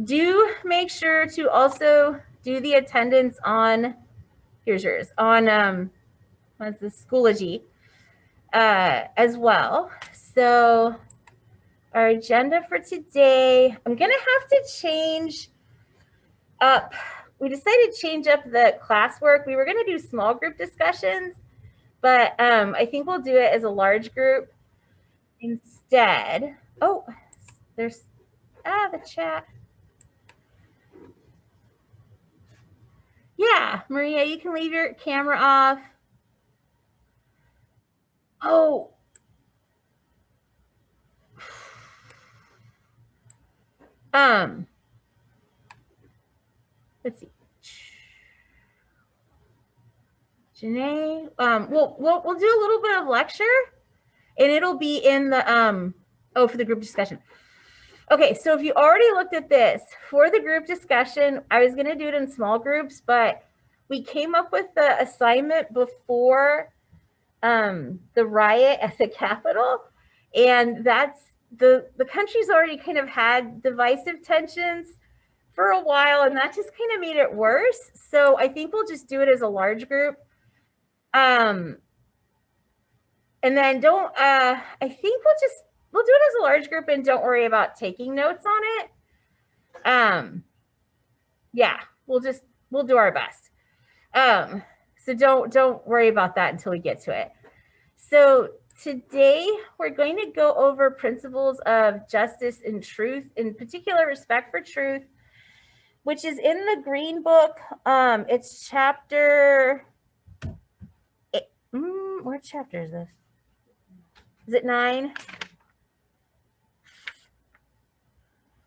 do make sure to also do the attendance on, here's yours, on what's the Schoology as well. So our agenda for today, I'm gonna have to change up. We decided to change up the classwork. We were gonna do small group discussions, but I think we'll do it as a large group instead. Oh, there's the chat. Yeah, Maria, you can leave your camera off. Oh. Let's see. Janae, we'll do a little bit of lecture, and it'll be in the for the group discussion. Okay, so if you already looked at this for the group discussion, I was going to do it in small groups, but we came up with the assignment before the riot at the Capitol, and that's the country's already kind of had divisive tensions for a while, and that just kind of made it worse. So I think we'll just do it as a large group. And then don't I think we'll do it as a large group and don't worry about taking notes on it. Yeah, we'll do our best. So don't worry about that until we get to it. So today we're going to go over principles of justice and truth, in particular respect for truth, which is in the Green Book. It's chapter what chapter is this? Is it 9?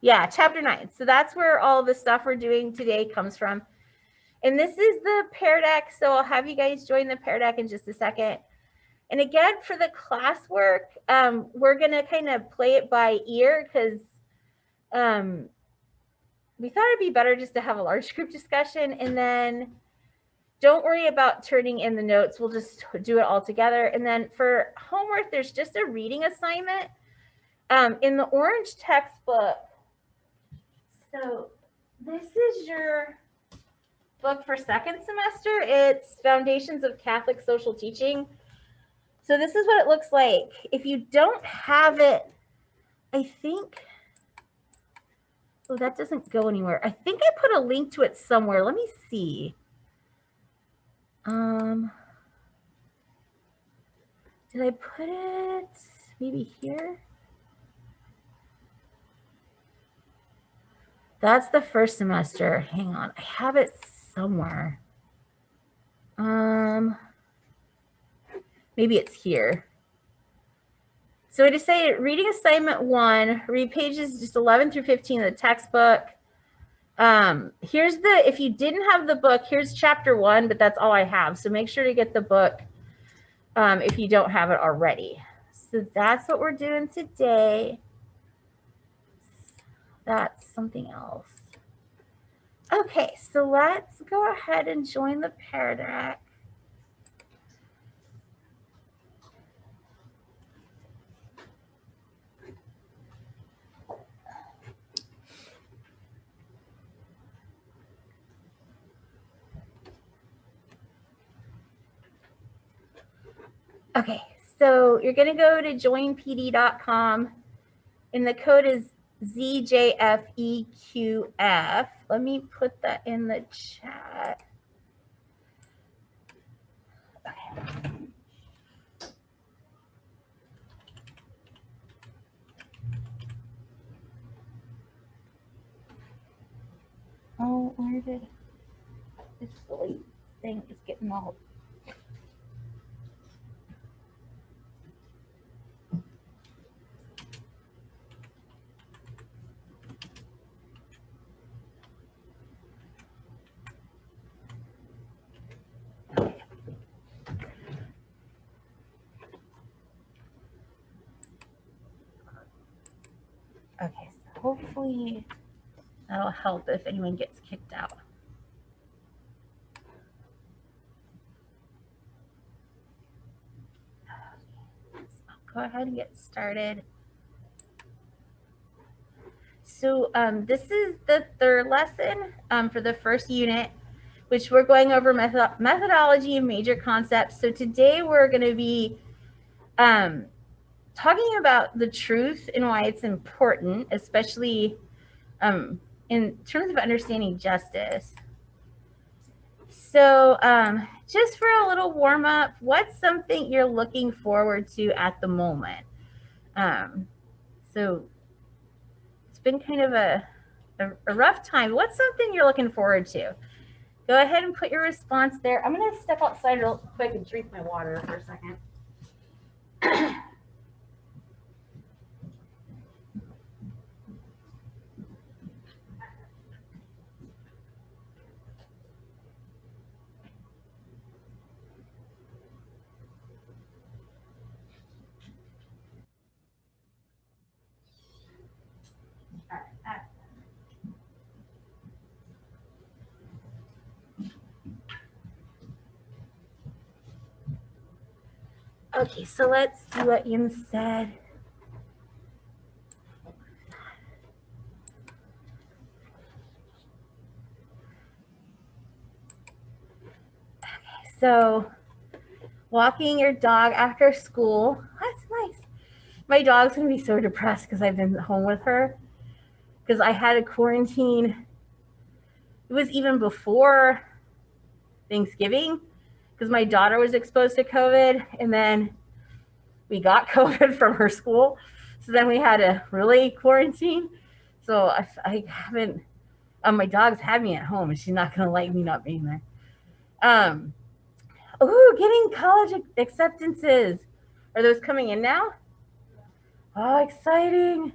Yeah, chapter 9. So that's where all the stuff we're doing today comes from. And this is the Pear Deck. So I'll have you guys join the Pear Deck in just a second. And again, for the classwork, we're going to kind of play it by ear because we thought it'd be better just to have a large group discussion. And then don't worry about turning in the notes. We'll just do it all together. And then for homework, there's just a reading assignment in the orange textbook. So this is your book for second semester. It's Foundations of Catholic Social Teaching. So this is what it looks like. If you don't have it, I think, oh, that doesn't go anywhere. I think I put a link to it somewhere. Let me see. Did I put it maybe here? That's the first semester. Hang on. I have it somewhere. Maybe it's here. So I just say reading assignment 1, read pages just 11 through 15 of the textbook. Here's if you didn't have the book, here's chapter 1, but that's all I have. So make sure to get the book if you don't have it already. So that's what we're doing today. That's something else. Okay, so let's go ahead and join the Pear Deck. Okay, so you're going to go to joinpd.com, and the code is ZJFEQF. Let me put that in the chat. Okay. Oh, where did this silly thing is getting all... Okay, so hopefully that'll help if anyone gets kicked out. Go ahead and get started. So this is the third lesson for the first unit, which we're going over methodology and major concepts. So today we're going to be talking about the truth and why it's important, especially in terms of understanding justice. So just for a little warm up, what's something you're looking forward to at the moment? So it's been kind of a rough time. What's something you're looking forward to? Go ahead and put your response there. I'm going to step outside real quick and drink my water for a second. Okay, so let's see what Ian said. Okay, so walking your dog after school. That's nice. My dog's gonna be so depressed because I've been home with her because I had a quarantine. It was even before Thanksgiving because my daughter was exposed to COVID, and then we got COVID from her school. So then we had to really quarantine. So I haven't, my dog's had me at home and she's not going to like me not being there. Getting college acceptances. Are those coming in now? Oh, exciting.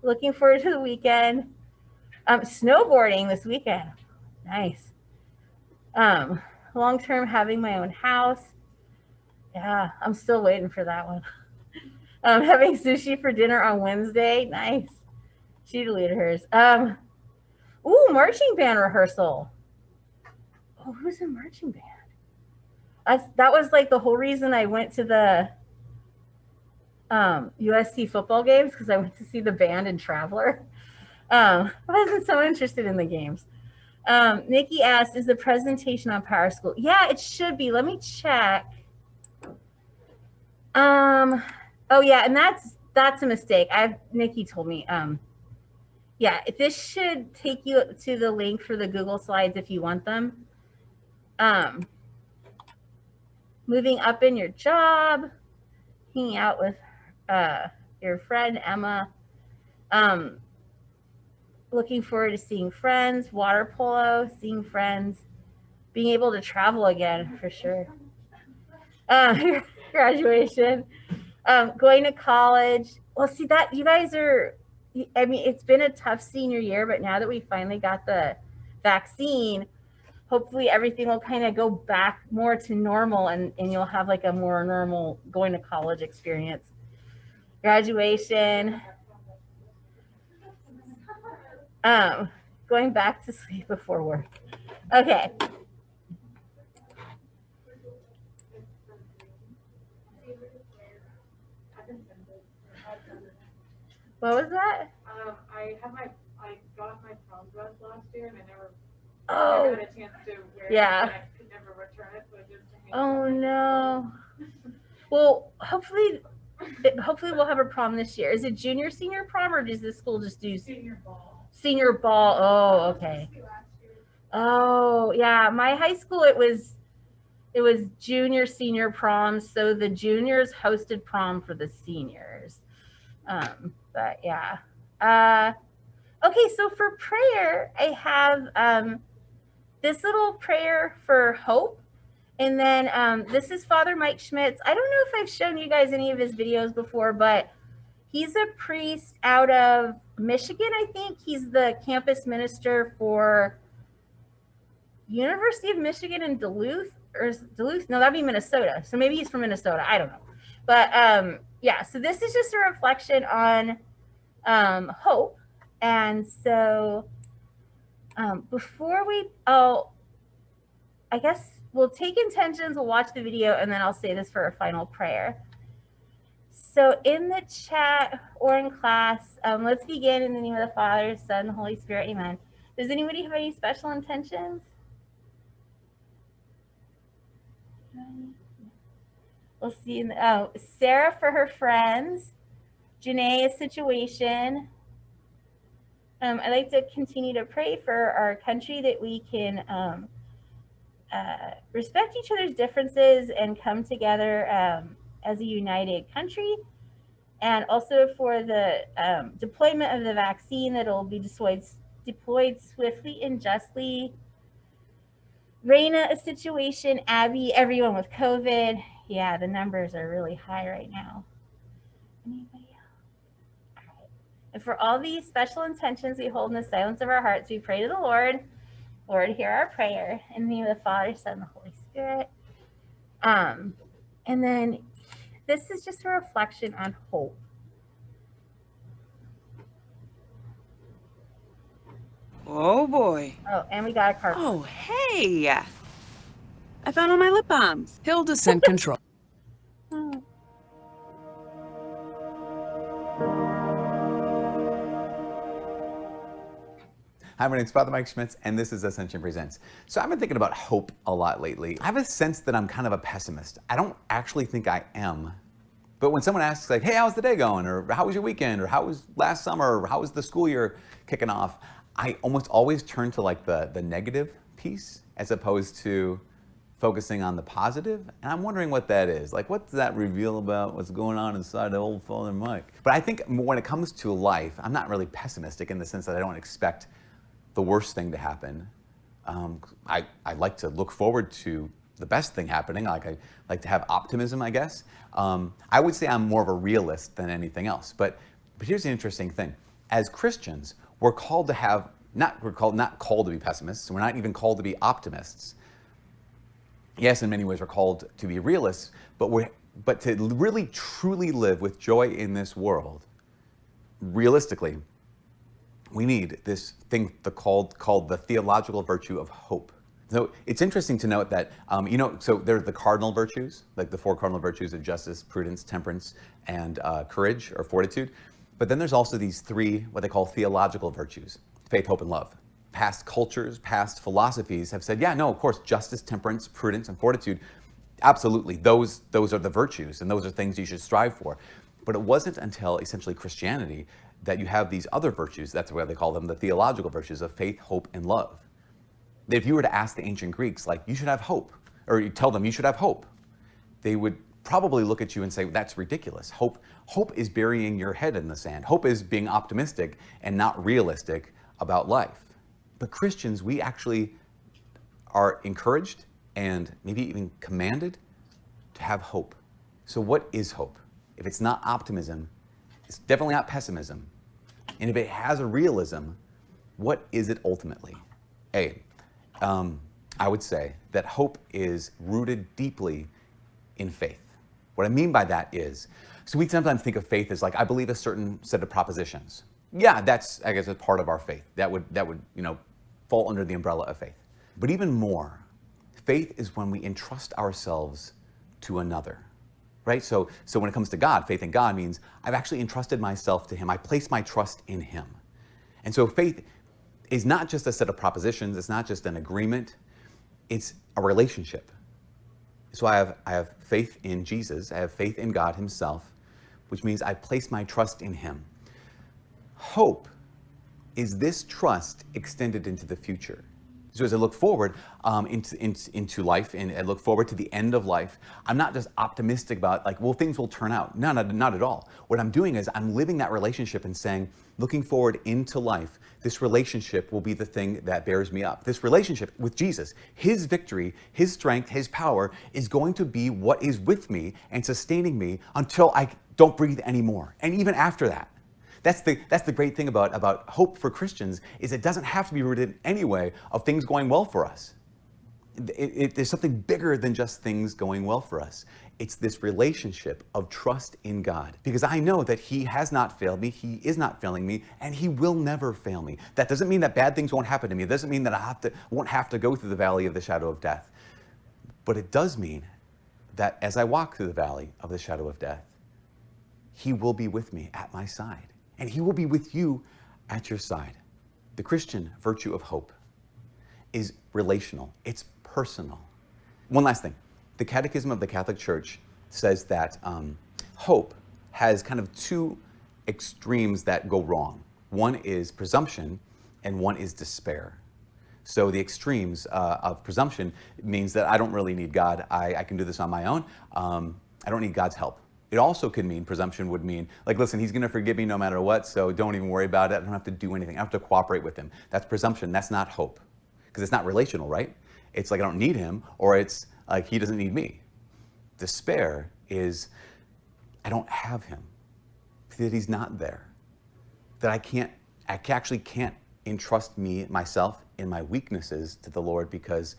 Looking forward to the weekend. Snowboarding this weekend. Nice. Long-term having my own house. Yeah, I'm still waiting for that one. Having sushi for dinner on Wednesday. Nice. She deleted hers. Marching band rehearsal. Oh, who's in marching band? That was like the whole reason I went to the USC football games, because I went to see the band in Traveler. I wasn't so interested in the games. Nikki asked, is the presentation on Power School? Yeah, it should be. Let me check. Oh yeah, and that's a mistake. Nikki told me. Yeah, this should take you to the link for the Google Slides if you want them. Moving up in your job, hanging out with your friend Emma. Looking forward to seeing friends, water polo, seeing friends, being able to travel again for sure. Graduation, going to college. Well, see that you guys are, I mean, it's been a tough senior year, but now that we finally got the vaccine, hopefully everything will kind of go back more to normal, and you'll have like a more normal going to college experience. Graduation. Going back to sleep before work. Okay. What was that? I got my prom dress last year and I never had a chance to wear it. I could never return it, so I just Oh no. Well, hopefully we'll have a prom this year. Is it junior, senior prom, or does this school just do senior ball? Senior ball. Oh, okay. Oh, yeah. My high school, it was junior, senior prom. So the juniors hosted prom for the seniors. But yeah. Okay, so for prayer, I have this little prayer for hope. And then this is Father Mike Schmitz. I don't know if I've shown you guys any of his videos before, but he's a priest out of Michigan, I think. He's the campus minister for University of Michigan in Duluth. Or Duluth? No, that'd be Minnesota. So maybe he's from Minnesota. I don't know. But yeah, so this is just a reflection on hope. And so before we, I guess we'll take intentions, we'll watch the video, and then I'll say this for a final prayer. So in the chat or in class, let's begin in the name of the Father, Son, Holy Spirit. Amen. Does anybody have any special intentions? We'll see. Sarah for her friends. Janae, a situation. I'd like to continue to pray for our country that we can respect each other's differences and come together as a united country. And also for the deployment of the vaccine that will be deployed swiftly and justly. Raina, a situation. Abby, everyone with COVID. Yeah, the numbers are really high right now. Anybody else? All right. And for all these special intentions we hold in the silence of our hearts, we pray to the Lord. Lord, hear our prayer. In the name of the Father, Son, and the Holy Spirit. And then this is just a reflection on hope. Oh boy. Oh, and we got a card. Oh, hey. I found all my lip balms. Hilda sent control. Hi, my name's Father Mike Schmitz, and this is Ascension Presents. So I've been thinking about hope a lot lately. I have a sense that I'm kind of a pessimist. I don't actually think I am. But when someone asks, like, hey, how's the day going? Or how was your weekend? Or how was last summer? Or how was the school year kicking off? I almost always turn to like the negative piece as opposed to focusing on the positive. And I'm wondering what that is. Like, what does that reveal about what's going on inside the old Father Mike? But I think when it comes to life, I'm not really pessimistic in the sense that I don't expect the worst thing to happen. I like to look forward to the best thing happening. I like to have optimism, I guess. I would say I'm more of a realist than anything else. But here's the interesting thing. As Christians, we're called to have, not called to be pessimists. We're not even called to be optimists. Yes, in many ways we're called to be realists, but to really truly live with joy in this world, realistically, we need this thing called the theological virtue of hope. So it's interesting to note that, so there's the cardinal virtues, like the 4 cardinal virtues of justice, prudence, temperance, and courage or fortitude. But then there's also these 3, what they call theological virtues, faith, hope, and love. Past cultures, past philosophies have said, yeah, no, of course, justice, temperance, prudence, and fortitude, absolutely, those are the virtues, and those are things you should strive for. But it wasn't until essentially Christianity that you have these other virtues, that's why they call them the theological virtues of faith, hope, and love. If you were to ask the ancient Greeks, like, you should have hope, or you tell them you should have hope, they would probably look at you and say, that's ridiculous. Hope is burying your head in the sand. Hope is being optimistic and not realistic about life. But Christians, we actually are encouraged and maybe even commanded to have hope. So what is hope? If it's not optimism, it's definitely not pessimism. And if it has a realism, what is it ultimately? I would say that hope is rooted deeply in faith. What I mean by that is, so we sometimes think of faith as like, I believe a certain set of propositions. Yeah, that's, I guess, a part of our faith. That would fall under the umbrella of faith. But even more, faith is when we entrust ourselves to another. Right? So when it comes to God, faith in God means I've actually entrusted myself to Him. I place my trust in Him. And so faith is not just a set of propositions. It's not just an agreement. It's a relationship. So I have faith in Jesus. I have faith in God Himself, which means I place my trust in Him. Hope is this trust extended into the future. So as I look forward into life, and I look forward to the end of life, I'm not just optimistic about like, well, things will turn out. No, not at all. What I'm doing is I'm living that relationship and saying, looking forward into life, this relationship will be the thing that bears me up. This relationship with Jesus, His victory, His strength, His power is going to be what is with me and sustaining me until I don't breathe anymore. And even after that. That's the great thing about hope for Christians, is it doesn't have to be rooted anyway of things going well for us. There's something bigger than just things going well for us. It's this relationship of trust in God, because I know that He has not failed me, He is not failing me, and He will never fail me. That doesn't mean that bad things won't happen to me. It doesn't mean that I won't have to go through the valley of the shadow of death. But it does mean that as I walk through the valley of the shadow of death, he will be with me at my side, and he will be with you at your side. The Christian virtue of hope is relational. It's personal. One last thing. The Catechism of the Catholic Church says that hope has kind of two extremes that go wrong. One is presumption, and one is despair. So the extremes of presumption means that I don't really need God. I can do this on my own. I don't need God's help. It also could mean, presumption would mean, like, listen, he's going to forgive me no matter what, so don't even worry about it. I don't have to do anything. I don't have to cooperate with him. That's presumption. That's not hope, because it's not relational, right? It's like I don't need him, or it's like he doesn't need me. Despair is I don't have him, that he's not there, that I actually can't entrust myself in my weaknesses to the Lord, because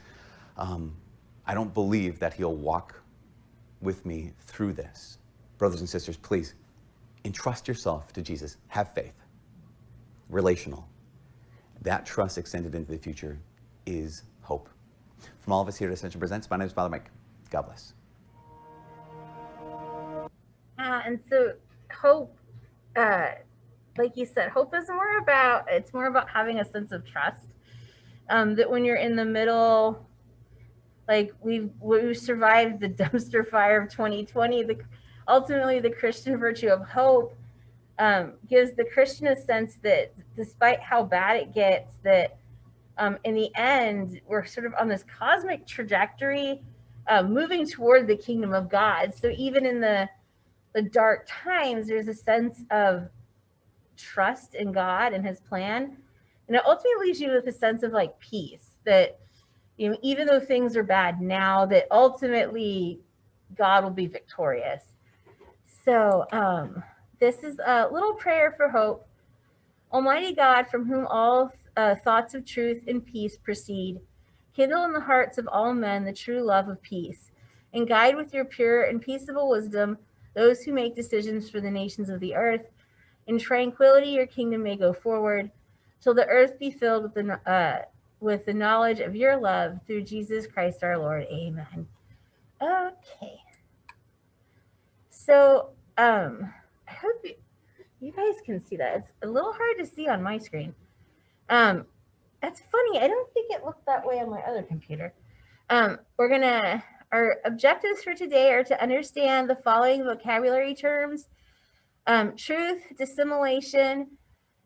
I don't believe that he'll walk with me through this. Brothers and sisters, please entrust yourself to Jesus. Have faith. Relational. That trust extended into the future is hope. From all of us here at Ascension Presents, my name is Father Mike. God bless. And so hope, like you said, hope is more about having a sense of trust. That when you're in the middle, like we've survived the dumpster fire of 2020, ultimately the Christian virtue of hope gives the Christian a sense that despite how bad it gets, that in the end, we're sort of on this cosmic trajectory, moving toward the kingdom of God. So even in the dark times, there's a sense of trust in God and his plan. And it ultimately leaves you with a sense of like peace, that, you know, even though things are bad now, that ultimately God will be victorious. So this is a little prayer for hope. Almighty God, from whom all thoughts of truth and peace proceed, kindle in the hearts of all men the true love of peace, and guide with your pure and peaceable wisdom those who make decisions for the nations of the earth. In tranquility your kingdom may go forward, till the earth be filled with the knowledge of your love, through Jesus Christ our Lord. Amen. Okay. So I hope you guys can see that. It's a little hard to see on my screen. That's funny. I don't think it looked that way on my other computer. Our objectives for today are to understand the following vocabulary terms: truth, dissimilation,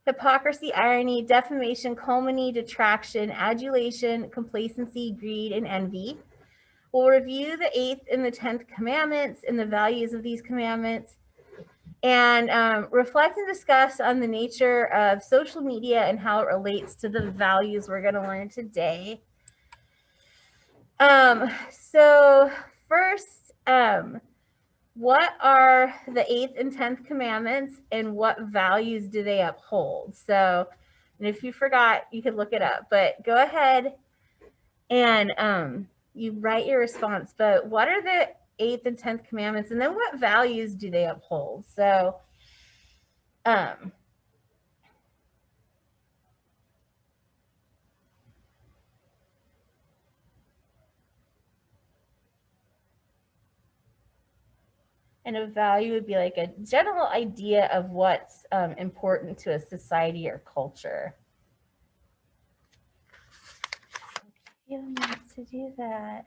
hypocrisy, irony, defamation, calumny, detraction, adulation, complacency, greed, and envy. We'll review the 8th and the 10th commandments and the values of these commandments, and reflect and discuss on the nature of social media and how it relates to the values we're going to learn today. So first, what are the 8th and 10th commandments, and what values do they uphold? So, and if you forgot, you could look it up, but go ahead and you write your response. But what are the 8th and 10th commandments, and then what values do they uphold? So, and a value would be like a general idea of what's important to a society or culture. A few minutes to do that.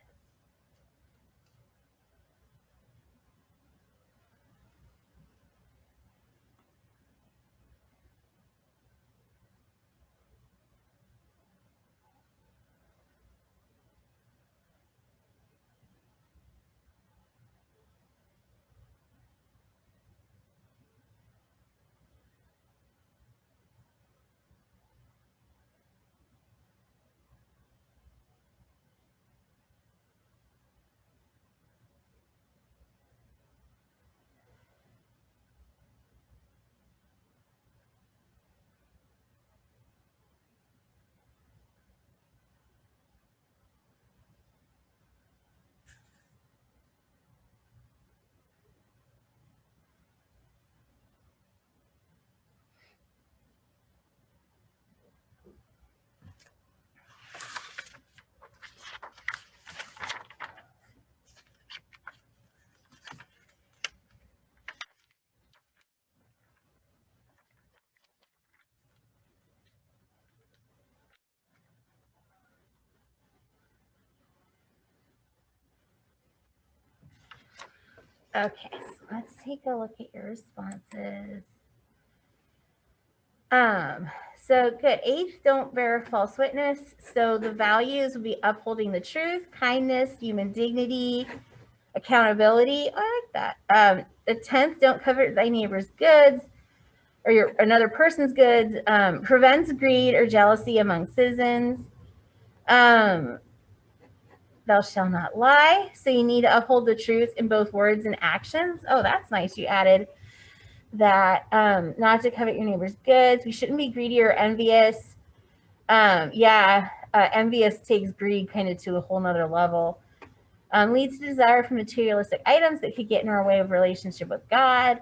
Okay, so let's take a look at your responses. So good. 8th, don't bear false witness. So the values would be upholding the truth, kindness, human dignity, accountability. I like that. The 10th, don't covet thy neighbor's goods or another person's goods. Prevents greed or jealousy among citizens. Thou shalt not lie. So you need to uphold the truth in both words and actions. Oh, that's nice. You added that. Not to covet your neighbor's goods. We shouldn't be greedy or envious. Envious takes greed kind of to a whole nother level. Leads to desire for materialistic items that could get in our way of relationship with God.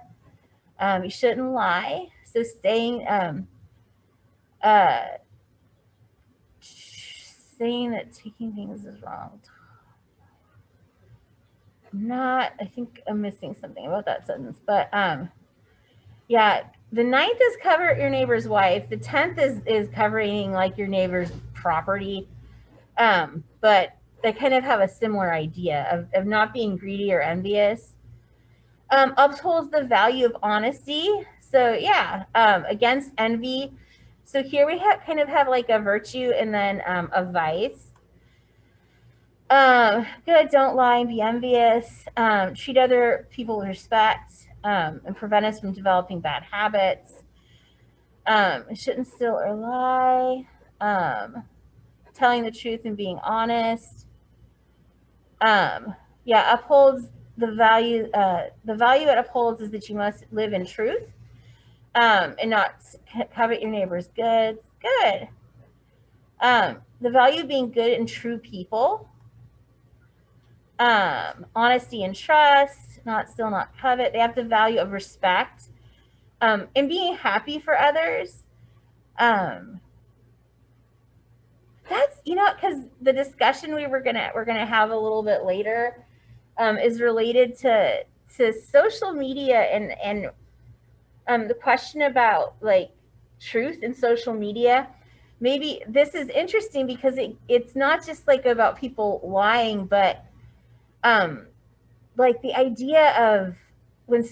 You shouldn't lie. So saying that taking things is wrong. I think I'm missing something about that sentence, but the 9th is cover your neighbor's wife. The 10th is covering like your neighbor's property. But they kind of have a similar idea of not being greedy or envious. Upholds the value of honesty. So against envy. So here we have like a virtue and then a vice. Good, don't lie and be envious. Treat other people with respect and prevent us from developing bad habits. Shouldn't steal or lie. Telling the truth and being honest. Upholds the value. The value it upholds is that you must live in truth and not covet your neighbor's goods. Good. The value of being good and true people. Honesty and trust, not steal, not covet. They have the value of respect and being happy for others. That's because the discussion we're gonna have a little bit later is related to social media and the question about like truth in social media. Maybe this is interesting because it's not just like about people lying, but like the idea of when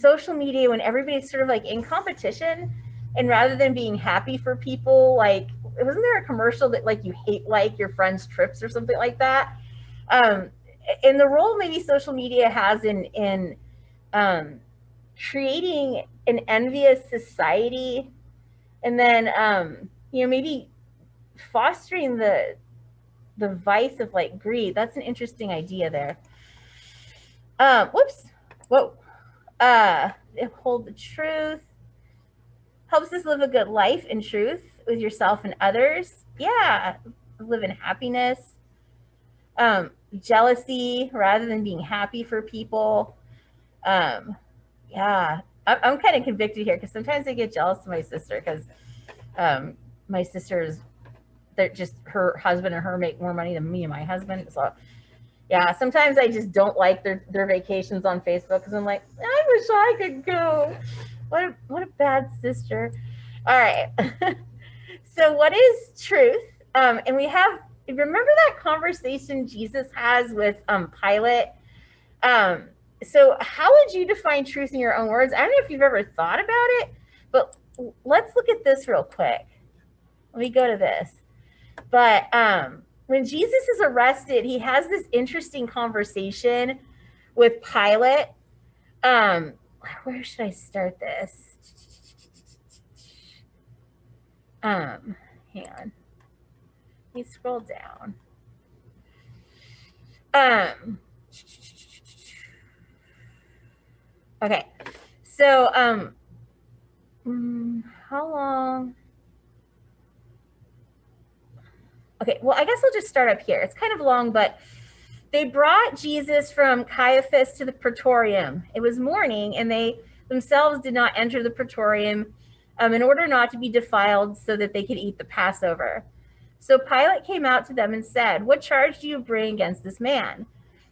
everybody's sort of like in competition, and rather than being happy for people, like wasn't there a commercial that like you hate like your friend's trips or something like that? And the role maybe social media has in creating an envious society, and then maybe fostering the vice of like greed. That's an interesting idea there. Uphold the truth. Helps us live a good life in truth with yourself and others. Live in happiness. Jealousy rather than being happy for people. I'm kind of convicted here because sometimes I get jealous of my sister because my sister's, her husband and her make more money than me and my husband. So sometimes I just don't like their vacations on Facebook because I'm like, I wish I could go. What a bad sister. All right. So what is truth? And remember that conversation Jesus has with Pilate? So how would you define truth in your own words? I don't know if you've ever thought about it, but let's look at this real quick. Let me go to this. But when Jesus is arrested, he has this interesting conversation with Pilate. Where should I start this? Hang on. Let me scroll down. Okay. So, how long? Okay, well, I guess I'll just start up here. It's kind of long, but they brought Jesus from Caiaphas to the praetorium. It was morning, and they themselves did not enter the praetorium in order not to be defiled so that they could eat the Passover. So Pilate came out to them and said, "What charge do you bring against this man?"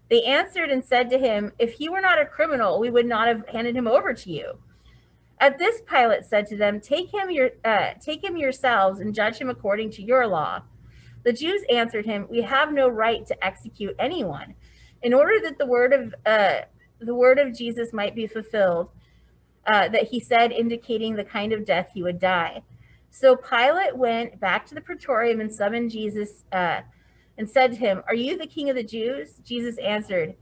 They answered and said to him, "If he were not a criminal, we would not have handed him over to you." At this, Pilate said to them, Take him yourselves and judge him according to your law." The Jews answered him, "We have no right to execute anyone. In order that the word the word of Jesus might be fulfilled, that he said, indicating the kind of death he would die. So Pilate went back to the praetorium and summoned Jesus and said to him, "Are you the king of the Jews?" Jesus answered,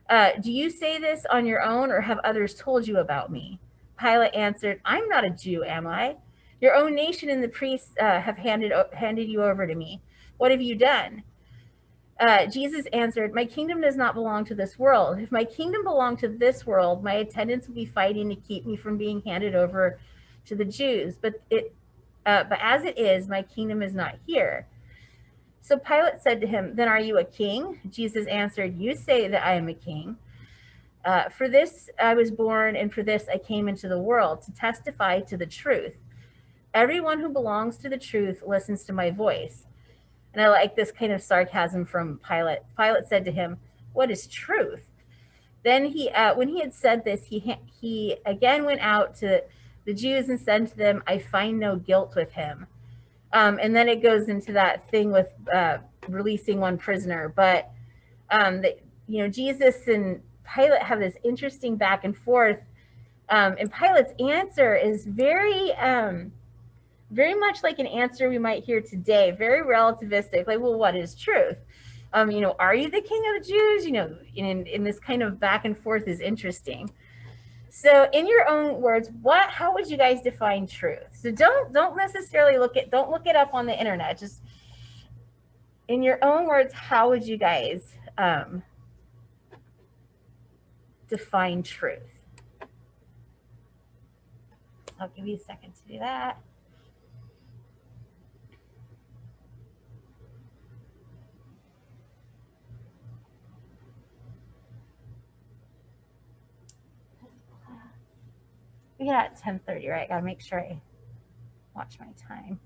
"Do you say this on your own, or have others told you about me?" Pilate answered, "I'm not a Jew, am I? Your own nation and the priests have handed you over to me. What have you done?" Jesus answered, "My kingdom does not belong to this world. If my kingdom belonged to this world, my attendants would be fighting to keep me from being handed over to the Jews. But as it is, my kingdom is not here." So Pilate said to him, "Then are you a king?" Jesus answered, "You say that I am a king. For this I was born, and for this I came into the world, to testify to the truth. Everyone who belongs to the truth listens to my voice." And I like this kind of sarcasm from Pilate. Pilate said to him, "What is truth?" Then when he had said this, he again went out to the Jews and said to them, "I find no guilt with him." And then it goes into that thing with releasing one prisoner. But Jesus and Pilate have this interesting back and forth. And Pilate's answer is very much like an answer we might hear today, very relativistic, like, well, what is truth? Are you the king of the Jews? In this kind of back and forth is interesting. So in your own words, how would you guys define truth? So don't necessarily don't look it up on the internet. Just in your own words, how would you guys define truth? I'll give you a second to do that. We get out at 10:30, right? Gotta make sure I watch my time.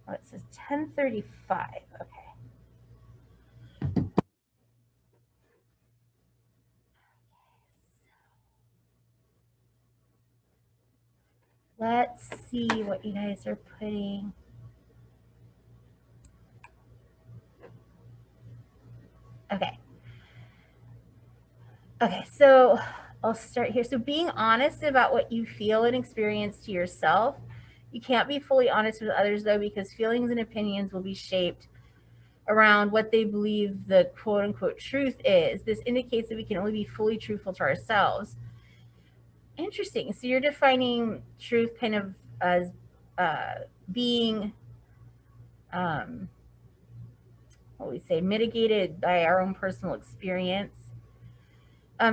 Oh, it says 10:35. Okay. Let's see what you guys are putting. Okay. Okay, so I'll start here. So being honest about what you feel and experience to yourself. You can't be fully honest with others, though, because feelings and opinions will be shaped around what they believe the quote unquote truth is. This indicates that we can only be fully truthful to ourselves. Interesting. So you're defining truth kind of as being, what we say, mitigated by our own personal experience.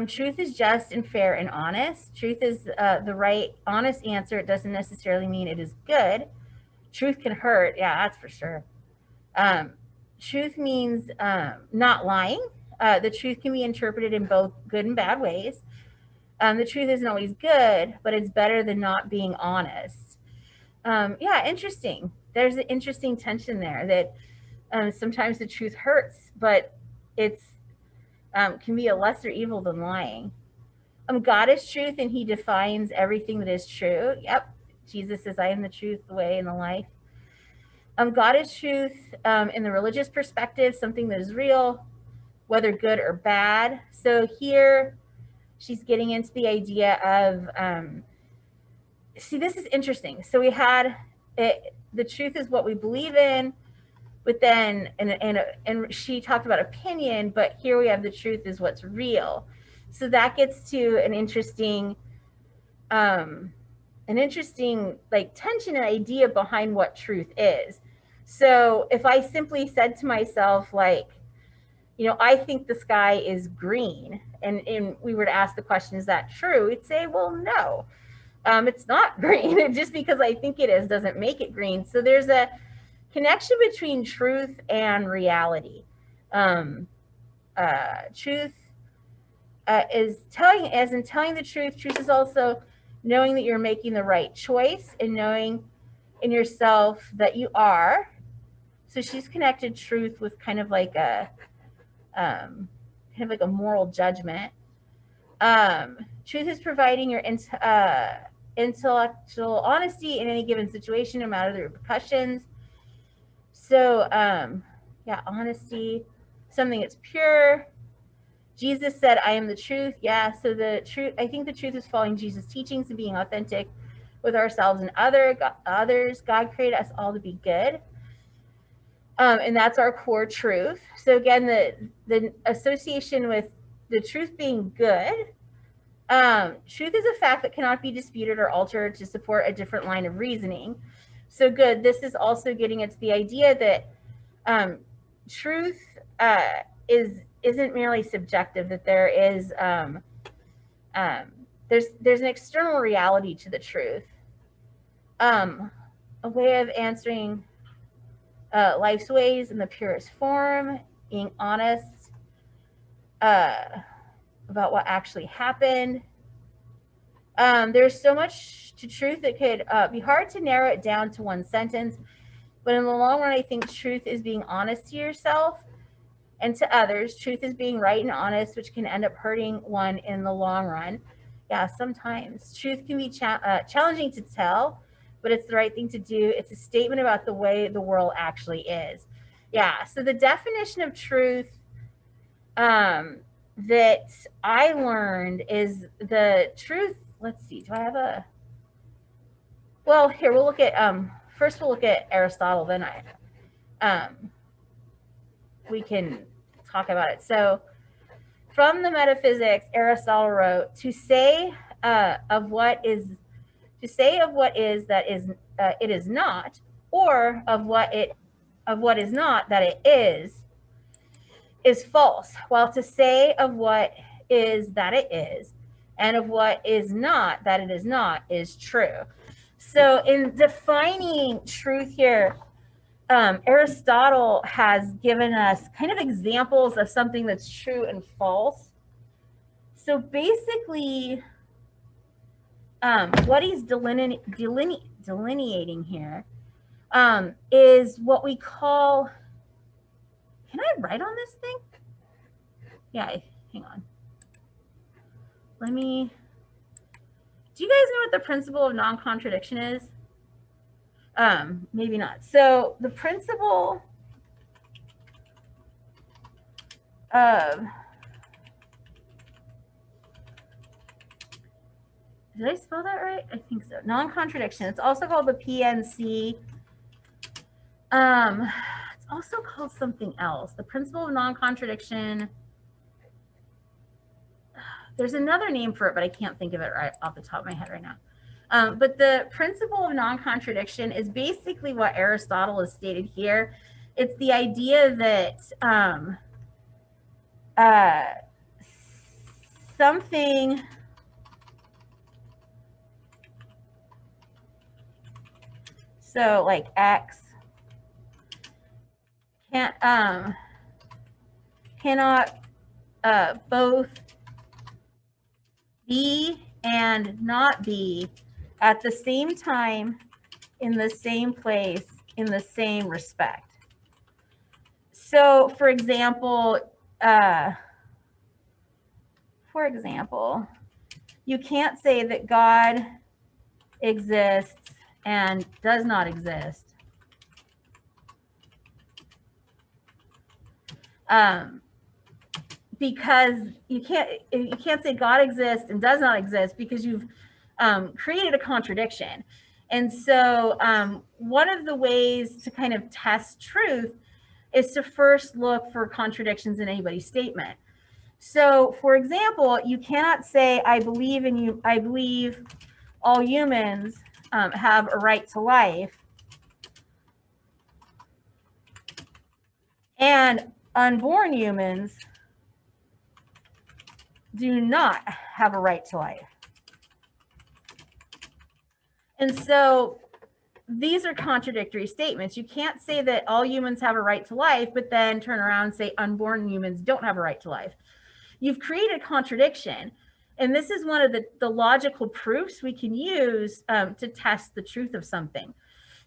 Truth is just and fair and honest. Truth is the right, honest answer. It doesn't necessarily mean it is good. Truth can hurt. Yeah, that's for sure. Truth means not lying. The truth can be interpreted in both good and bad ways. The truth isn't always good, but it's better than not being honest. Yeah, interesting. There's an interesting tension there that sometimes the truth hurts, but it's can be a lesser evil than lying. God is truth, and he defines everything that is true. Yep. Jesus says, "I am the truth, the way, and the life." God is truth in the religious perspective, something that is real, whether good or bad. So here she's getting into the idea of, see, this is interesting. So we had the truth is what we believe in, but then, and she talked about opinion, but here we have the truth is what's real. So that gets to an interesting like tension and idea behind what truth is. So if I simply said to myself, like, I think the sky is green, and we were to ask the question, is that true? We'd say, well, no, it's not green. Just because I think it is doesn't make it green. So there's a connection between truth and reality. Truth is telling the truth. Truth is also knowing that you're making the right choice and knowing in yourself that you are. So she's connected truth with kind of like a moral judgment. Truth is providing your intellectual honesty in any given situation, no matter the repercussions. So, yeah, honesty, something that's pure. Jesus said, I am the truth. Yeah, so the truth, I think the truth is following Jesus' teachings and being authentic with ourselves and others. God created us all to be good. And that's our core truth. So again, the association with the truth being good. Truth is a fact that cannot be disputed or altered to support a different line of reasoning. So good. This is also getting into the idea that truth isn't merely subjective. That there is there's an external reality to the truth. A way of answering life's ways in the purest form, being honest about what actually happened. There's so much to truth that could be hard to narrow it down to one sentence, but in the long run, I think truth is being honest to yourself and to others. Truth is being right and honest, which can end up hurting one in the long run. Yeah, sometimes truth can be challenging to tell, but it's the right thing to do. It's a statement about the way the world actually is. Yeah, so the definition of truth that I learned is the truth. Let's see, do I have a, well, here, we'll look at, first we'll look at Aristotle, then we can talk about it. So from the Metaphysics, Aristotle wrote, to say of what is that is it is not, or of what is not that it is false, while to say of what is that it is, and of what is not that it is not, is true. So in defining truth here, Aristotle has given us kind of examples of something that's true and false. So basically, what he's delineating here is what we call, can I write on this thing? Yeah, hang on. Do you guys know what the principle of non-contradiction is? Maybe not. So the principle of, did I spell that right? I think so. Non-contradiction. It's also called the PNC. It's also called something else. The principle of non-contradiction. There's another name for it, but I can't think of it right off the top of my head right now. But the principle of non-contradiction is basically what Aristotle has stated here. It's the idea that something so like X cannot both be and not be at the same time, in the same place, in the same respect. So, for example, you can't say that God exists and does not exist. Because you can't say God exists and does not exist, because you've created a contradiction. And so one of the ways to kind of test truth is to first look for contradictions in anybody's statement. So, for example, you cannot say, I believe all humans have a right to life, and unborn humans do not have a right to life. And so these are contradictory statements. You can't say that all humans have a right to life, but then turn around and say unborn humans don't have a right to life. You've created a contradiction. And this is one of the logical proofs we can use to test the truth of something.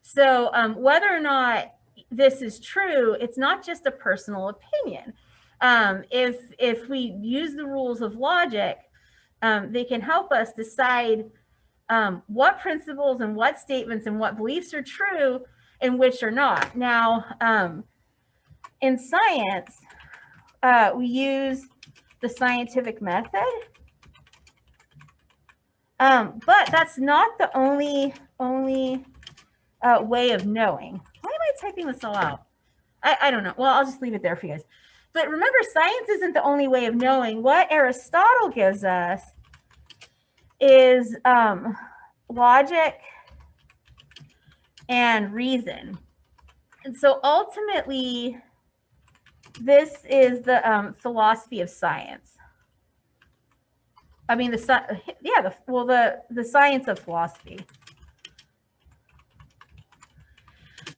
So whether or not this is true, it's not just a personal opinion. If we use the rules of logic, They can help us decide what principles and what statements and what beliefs are true and which are not. Now, in science, we use the scientific method, but that's not the only way of knowing. Why am I typing this all out? I don't know. Well, I'll just leave it there for you guys. But remember, science isn't the only way of knowing. What Aristotle gives us is logic and reason. And so ultimately, this is the philosophy of science. I mean, the science of philosophy.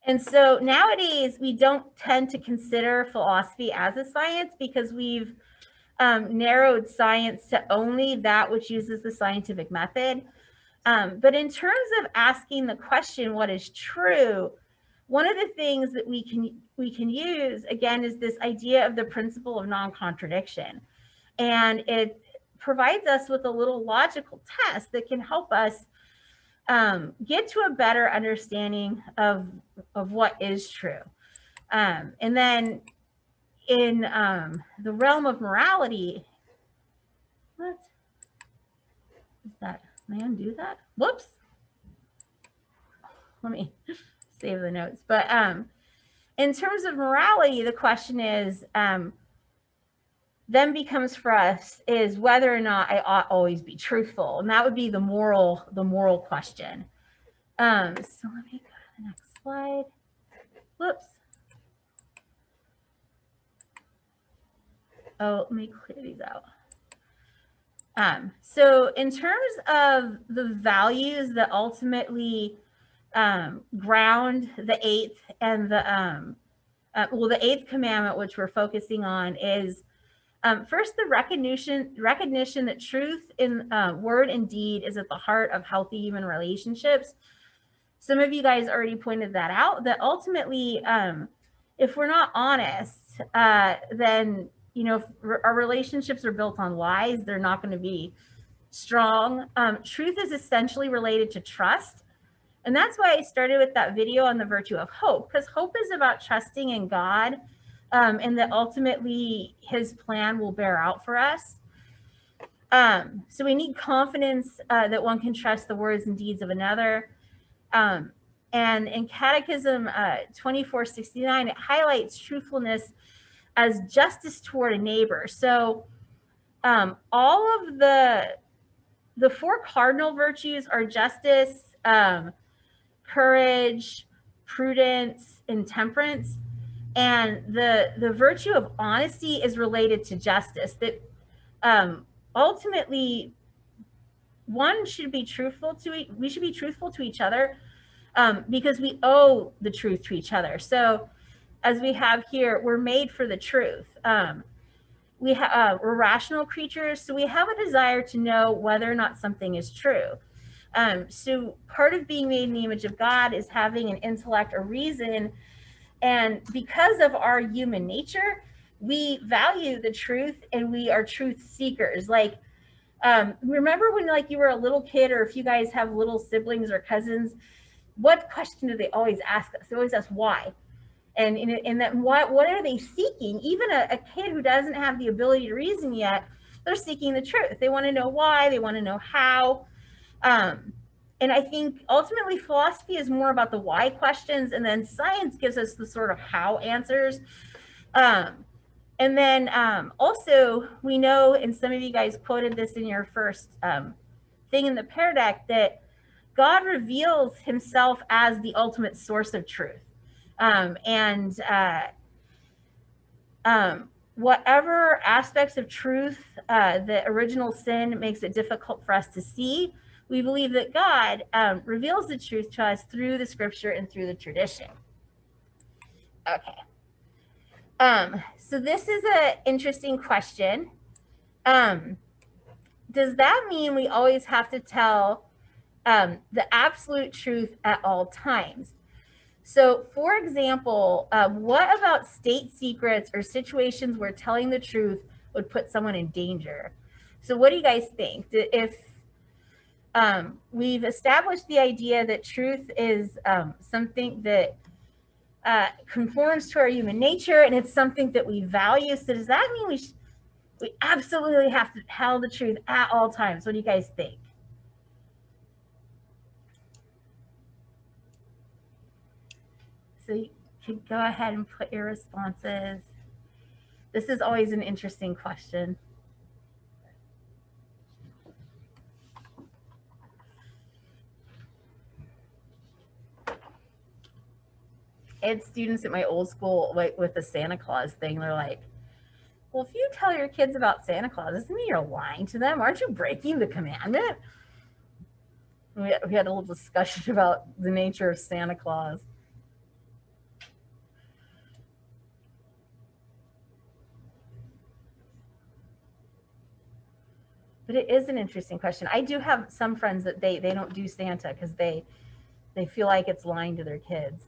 And so nowadays, we don't tend to consider philosophy as a science because we've narrowed science to only that which uses the scientific method. But in terms of asking the question, what is true, one of the things that we can use, again, is this idea of the principle of non-contradiction. And it provides us with a little logical test that can help us get to a better understanding of what is true. And then in the realm of morality, what is that? May I undo that? Whoops. Let me save the notes. But in terms of morality, the question is, then becomes for us is whether or not I ought always be truthful. And that would be the moral question. So let me go to the next slide. Whoops. Oh, let me clear these out. So in terms of the values that ultimately ground the eighth and the eighth commandment, which we're focusing on, is first the recognition that truth in word and deed is at the heart of healthy human relationships. Some of you guys already pointed that out, that ultimately, if we're not honest, then, you know, if our relationships are built on lies, they're not going to be strong. Truth is essentially related to trust. And that's why I started with that video on the virtue of hope, because hope is about trusting in God, and that ultimately his plan will bear out for us. So we need confidence that one can trust the words and deeds of another. And in Catechism 2469, it highlights truthfulness as justice toward a neighbor. So all of the four cardinal virtues are justice, courage, prudence, and temperance. And the virtue of honesty is related to justice, that ultimately one should be truthful to we should be truthful to each other, because we owe the truth to each other. So as we have here, we're made for the truth. We're rational creatures, so we have a desire to know whether or not something is true. So part of being made in the image of God is having an intellect or reason. And because of our human nature, we value the truth and we are truth seekers. Like, remember when like you were a little kid, or if you guys have little siblings or cousins, what question do they always ask us? They always ask why. And that what are they seeking? Even a kid who doesn't have the ability to reason yet, they're seeking the truth. They want to know why, they want to know how. And I think ultimately philosophy is more about the why questions, and then science gives us the sort of how answers. And then also we know, and some of you guys quoted this in your first thing in the Pear Deck, that God reveals himself as the ultimate source of truth. Whatever aspects of truth the original sin makes it difficult for us to see, we believe that God reveals the truth to us through the scripture and through the tradition. Okay. So this is an interesting question. Does that mean we always have to tell the absolute truth at all times? So, for example, what about state secrets or situations where telling the truth would put someone in danger? So what do you guys think? If we've established the idea that truth is something that conforms to our human nature, and it's something that we value, so does that mean we absolutely have to tell the truth at all times? What do you guys think? So you can go ahead and put your responses. This is always an interesting question. I had students at my old school, like with the Santa Claus thing, they're like, well, if you tell your kids about Santa Claus, doesn't mean you're lying to them? Aren't you breaking the commandment? We had a little discussion about the nature of Santa Claus. But it is an interesting question. I do have some friends that they don't do Santa because they feel like it's lying to their kids.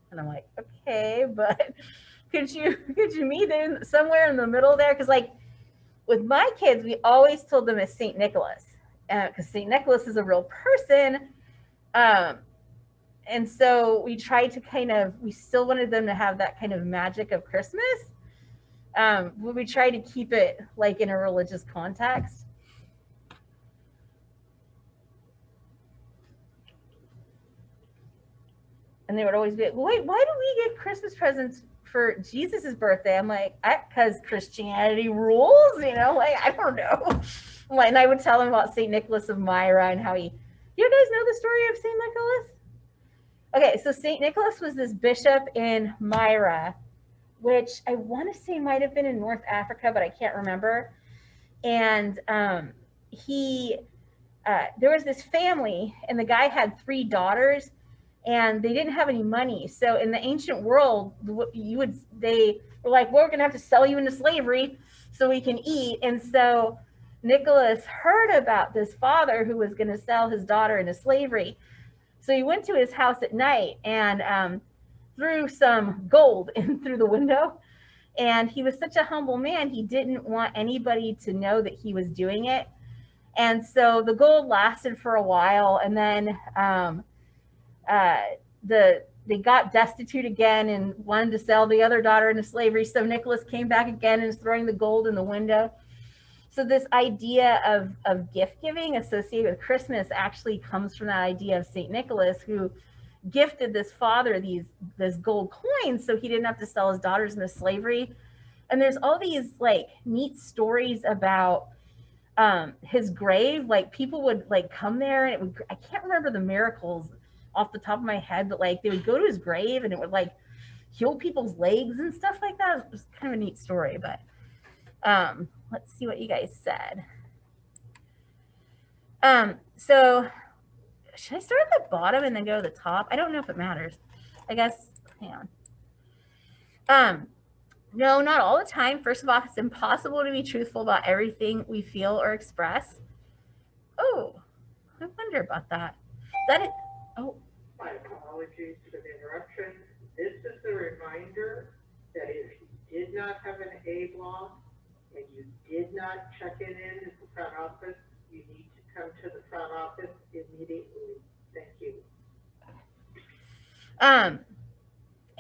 And I'm like, okay, but could you meet in somewhere in the middle there? Because like with my kids, we always told them it's St. Nicholas, because St. Nicholas is a real person. And so we tried to we still wanted them to have that kind of magic of Christmas. But we tried to keep it like in a religious context. And they would always be like, wait, why do we get Christmas presents for Jesus's birthday? I'm like, because Christianity rules, like, I don't know. And I would tell them about St. Nicholas of Myra and how you guys know the story of St. Nicholas? Okay, so St. Nicholas was this bishop in Myra, which I want to say might have been in North Africa, but I can't remember. And there was this family, and the guy had 3 daughters, and they didn't have any money. So in the ancient world, they were like, well, we're going to have to sell you into slavery so we can eat. And so Nicholas heard about this father who was going to sell his daughter into slavery. So he went to his house at night and threw some gold in through the window. And he was such a humble man, he didn't want anybody to know that he was doing it. And so the gold lasted for a while, and then they got destitute again and wanted to sell the other daughter into slavery. So Nicholas came back again and is throwing the gold in the window. So this idea of gift giving associated with Christmas actually comes from that idea of St. Nicholas, who gifted this father this gold coins so he didn't have to sell his daughters into slavery. And there's all these like neat stories about his grave. Like people would like come there, and I can't remember the miracles off the top of my head, but like they would go to his grave and it would like heal people's legs and stuff like that. It was kind of a neat story. But let's see what you guys said. So should I start at the bottom and then go to the top? I don't know if it matters. I guess, hang on. No, not all the time. First of all, it's impossible to be truthful about everything we feel or express. Oh, I wonder about that. Oh. My apologies for the interruption. This is a reminder that if you did not have an A block and you did not check it in at the front office, you need to come to the front office immediately. Thank you.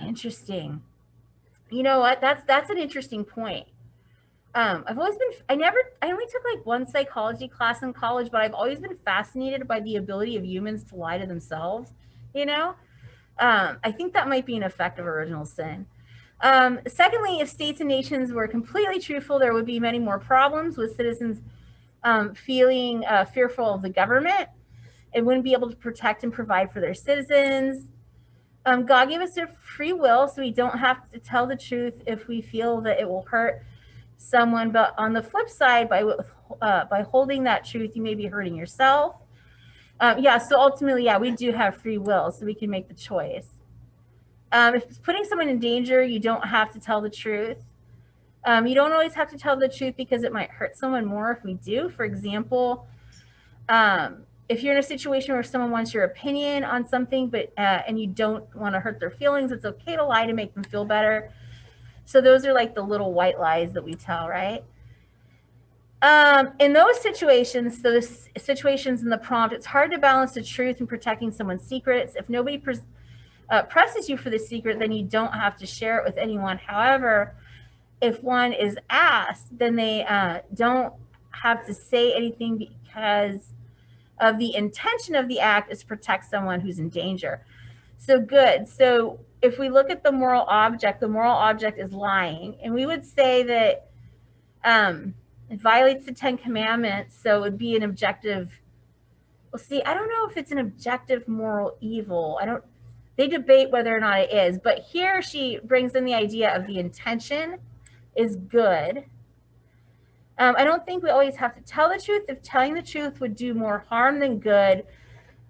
Interesting. You know what? That's an interesting point. I've always been, I only took like one psychology class in college, but I've always been fascinated by the ability of humans to lie to themselves, I think that might be an effect of original sin. Secondly, if states and nations were completely truthful, there would be many more problems with citizens feeling fearful of the government. It wouldn't be able to protect and provide for their citizens. God gave us a free will, so we don't have to tell the truth if we feel that it will hurt someone. But on the flip side, by holding that truth, you may be hurting yourself. So ultimately, we do have free will, so we can make the choice. If it's putting someone in danger, you don't have to tell the truth. You don't always have to tell the truth because it might hurt someone more if we do. For example, if you're in a situation where someone wants your opinion on something, but and you don't want to hurt their feelings, it's okay to lie to make them feel better. So those are like the little white lies that we tell, right? In those situations, those situations in the prompt, it's hard to balance the truth and protecting someone's secrets. If nobody presses you for the secret, then you don't have to share it with anyone. However, if one is asked, then they don't have to say anything because of the intention of the act is to protect someone who's in danger. So good. So if we look at the moral object is lying. And we would say that it violates the 10 Commandments. So it would be an objective. Well, see, I don't know if it's an objective moral evil. They debate whether or not it is. But here she brings in the idea of the intention is good. I don't think we always have to tell the truth. If telling the truth would do more harm than good,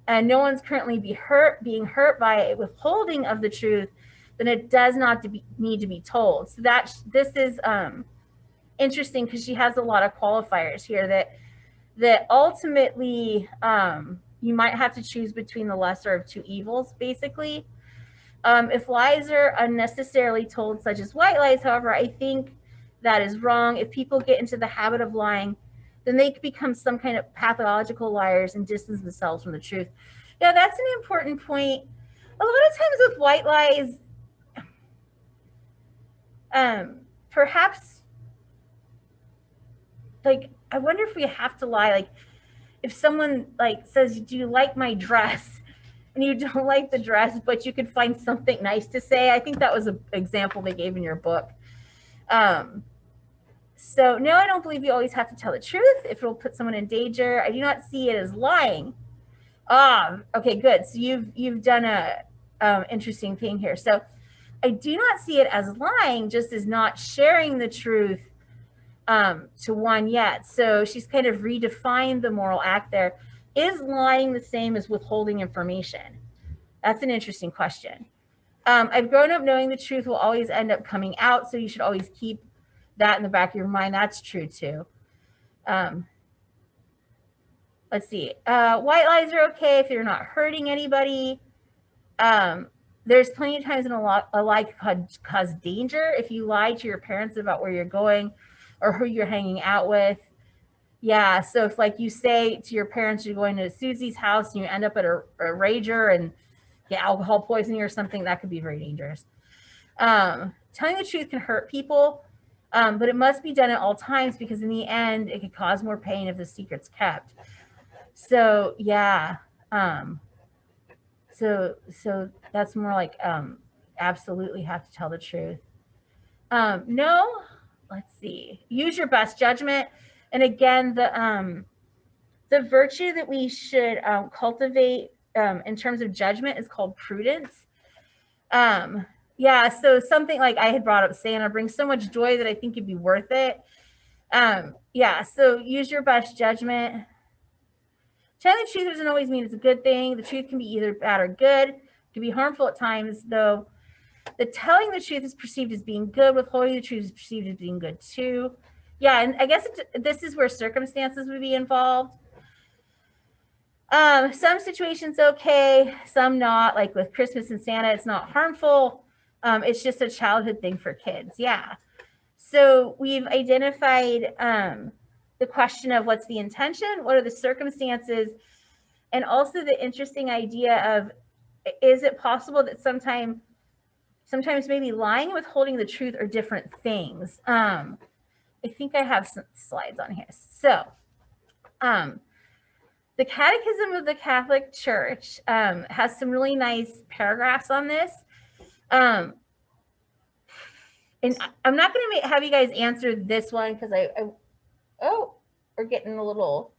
and no one's currently being hurt by a withholding of the truth, then it does not need to be told. So this is interesting because she has a lot of qualifiers here that ultimately you might have to choose between the lesser of two evils, basically. If lies are unnecessarily told, such as white lies, however, I think that is wrong. If people get into the habit of lying, then they become some kind of pathological liars and distance themselves from the truth. Yeah, that's an important point. A lot of times with white lies, perhaps, like, I wonder if we have to lie. Like, if someone like says, "Do you like my dress?" and you don't like the dress, but you could find something nice to say. I think that was an example they gave in your book. So no, I don't believe you always have to tell the truth if it'll put someone in danger. I do not see it as lying. Okay, good. So you've done a interesting thing here. So I do not see it as lying, just as not sharing the truth to one yet. So she's kind of redefined the moral act there. Is lying the same as withholding information? That's an interesting question. I've grown up knowing the truth will always end up coming out, so you should always keep that in the back of your mind. That's true too. Let's see. White lies are okay if you're not hurting anybody. There's plenty of times when a lie could cause danger. If you lie to your parents about where you're going or who you're hanging out with. Yeah, so if like you say to your parents you're going to Susie's house and you end up at a rager and get alcohol poisoning or something, that could be very dangerous. Telling the truth can hurt people, but it must be done at all times because in the end it could cause more pain if the secret's kept. So yeah, so that's more like absolutely have to tell the truth. No, let's see. Use your best judgment. And again, the virtue that we should cultivate in terms of judgment is called prudence. Yeah, so something like I had brought up, Santa brings so much joy that I think it'd be worth it. Yeah, so use your best judgment. Telling the truth doesn't always mean it's a good thing. The truth can be either bad or good. It can be harmful at times, though. The telling the truth is perceived as being good. Withholding the truth is perceived as being good too. Yeah, and I guess this is where circumstances would be involved. Some situations okay, some not. Like with Christmas and Santa, it's not harmful. It's just a childhood thing for kids. Yeah. So we've identified the question of what's the intention, what are the circumstances, and also the interesting idea of is it possible that sometimes maybe lying and withholding the truth are different things. I think I have some slides on here. So the Catechism of the Catholic Church has some really nice paragraphs on this. And I'm not going to have you guys answer this one because we're getting a little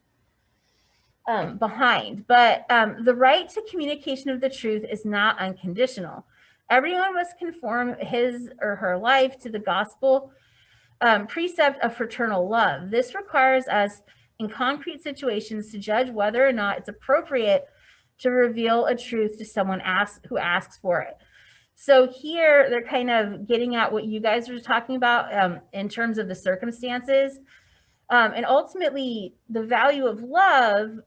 behind. But the right to communication of the truth is not unconditional. Everyone must conform his or her life to the gospel precept of fraternal love. This requires us in concrete situations to judge whether or not it's appropriate to reveal a truth to someone who asks for it. So here they're kind of getting at what you guys were talking about in terms of the circumstances. And ultimately the value of love,